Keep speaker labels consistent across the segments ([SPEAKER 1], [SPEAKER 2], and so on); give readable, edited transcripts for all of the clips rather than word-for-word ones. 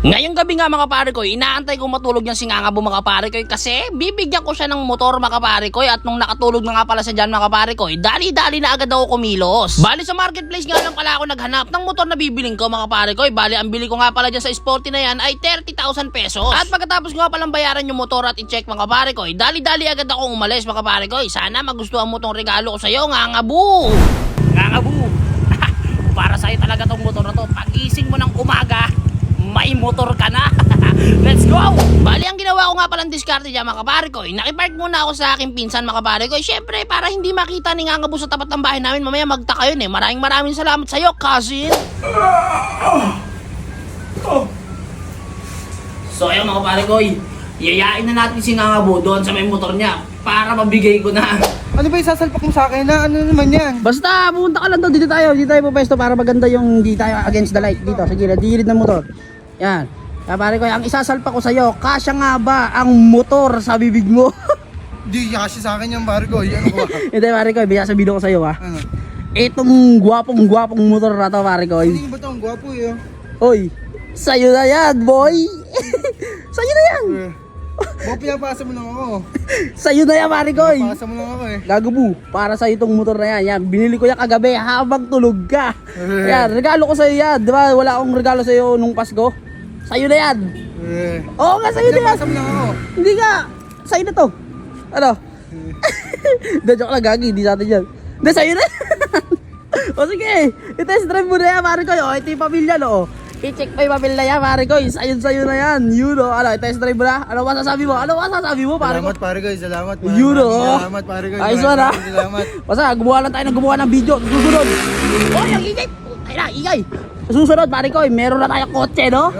[SPEAKER 1] Ngayong gabi nga mga pare ko, inaantay ko matulog niyang si Ngangabo mga pare ko kasi bibigyan ko siya ng motor mga pare ko at nung nakatulog na nga pala siya dyan mga pare ko, dali-dali na agad ako kumilos. Bali sa marketplace nga lang pala ako naghanap ng motor na bibiling ko mga pare ko. Bali ang bili ko nga pala dyan sa Sporty na yan ay 30,000 pesos. At pagkatapos ko nga palang bayaran yung motor at i-check mga pare ko, dali-dali agad ako umalis mga pare ko. Sana magustuhan mo tong regalo ko sa'yo Ngangabo. Ngangabo, para sa'yo talaga tong motor na to. Pagising mo ng umaga, may motor ka na. Let's go! Bali, ang ginawa ko nga palang diskarte dyan mga kapare ko, nakipark muna ako sa aking pinsan mga kapare ko. Siyempre, para hindi makita ni Ngangabo sa tapat ng bahay namin, mamaya magtaka yun eh. Maraming salamat sa'yo, cousin. So, ayun mga kapare ko, yayain na natin si Ngangabo doon sa may motor niya para mabigay ko na.
[SPEAKER 2] Ano ba isasalpak mo sa akin na? Ano naman yan?
[SPEAKER 3] Basta pumunta ka lang daw, dito tayo pupesto para maganda yung di tayo against the light dito sa gilid ng motor. Yan. Kaya pare ko, ang isasalpak ko sa'yo, kasya nga ba ang motor sa bibig mo?
[SPEAKER 2] Di kasi sa akin yung bargo. Ano ko ba?
[SPEAKER 3] Hindi pare ko, biya sabihin ko sa'yo ha.
[SPEAKER 2] Ano?
[SPEAKER 3] Itong gwapong motor na to pare ko.
[SPEAKER 2] Hindi ba ito ang gwapo eh?
[SPEAKER 3] Oy, sa'yo na yan boy. Sa'yo na yan.
[SPEAKER 2] Baka pinapasa mo lang ako.
[SPEAKER 3] Sa'yo na yan pare ko.
[SPEAKER 2] Pinapasa mo lang ako eh.
[SPEAKER 3] Gagabu, para sa itong motor na yan. Yan, binili ko yan kagabi habang tulog ka. Yan, regalo ko sa'yo yan. Di ba wala akong regalo sa'yo nung Pasko? Sa'yo na yan. Oo nga, sa'yo na yan.
[SPEAKER 2] Pinapasa mo lang ako.
[SPEAKER 3] Hindi nga, sa'yo na to. Ano? Hindi, joke lang gagi, hindi sa atin yan. Hindi, sa'yo na yan. O sige, i-test drive mo na yan pare ko. O, ito yung pamilya no. I-check pa yung pamilya yan pare ko. Sa'yo na yan. Yun o. Ano, i-test drive mo na. Ano masasabi mo? Pare ko?
[SPEAKER 2] Salamat pare ko. Salamat.
[SPEAKER 3] Yun o.
[SPEAKER 2] Salamat pare ko.
[SPEAKER 3] Ayos mo na.
[SPEAKER 2] Salamat.
[SPEAKER 3] Basta, gumawa lang tayo ng gumawa ng video. Susunod. Oy, ang ingay. Ay na, ingay. Susunod pare ko, meron na tayong kotse no?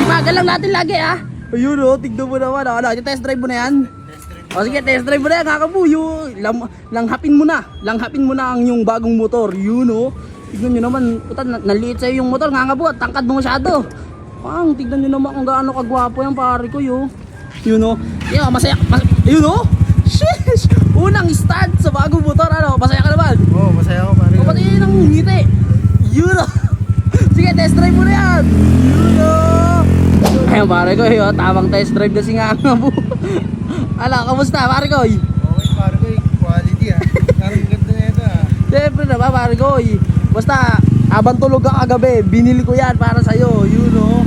[SPEAKER 3] Simagan lang natin lagi ha. Ayun o, tignan mo naman. Ano, test drive mo na yan. O sige, test drive mo na yan, kakabuyo. Langhapin mo na ang yung bagong motor. Yun o. Tignan nyo naman, puta, naliit sa'yo yung motor, ngangabo at tangkad mo masyado. Tignan nyo naman kung gaano kagwapo yung pare ko yun. Yun o. Masaya. Yun o. Sheesh! Unang start sa bagong motor, ano? Masaya ka naman?
[SPEAKER 2] Oo, masaya ako pare ko.
[SPEAKER 3] O pati yun ang ngiti. Yun o. Sige, test drive mo na yan. Yun o. Ayun pare ko yun, tamang test drive na si Ngangabo. Ala, kamusta pare ko?
[SPEAKER 2] Okay pare ko, quality ah. Parang ganda na ito ah.
[SPEAKER 3] Siyempre na ba pare ko? Basta, habang tulog ka kagabi, binili ko yan para sa'yo. Yun o.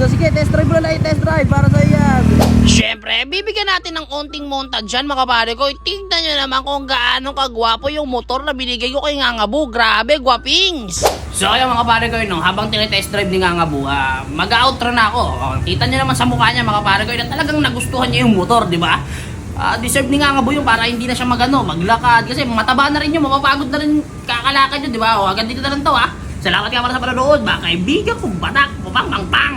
[SPEAKER 3] So sige, test drive mo na lang, test drive para sa'yo yan.
[SPEAKER 1] Siyempre, bibigyan natin ng onting monta dyan mga pare ko. Tingnan nyo naman kung gaano kagwapo yung motor na binigay ko kay Ngangabo. Grabe, gwapings! So ayun mga pare ko, no, habang tinitest drive ni Ngangabo, mag-outro na ako. Kita nyo naman sa mukha niya mga pare ko na talagang nagustuhan niya yung motor, di ba? Deserve ni Ngangabo yung para hindi na siya maglakad. Kasi mataba na rin yun, mapapagod na rin kakalakad yun, di ba? O hanggang dito na lang to ha. Salamat nga para sa panonood, mga kaibigan kong batak, pang.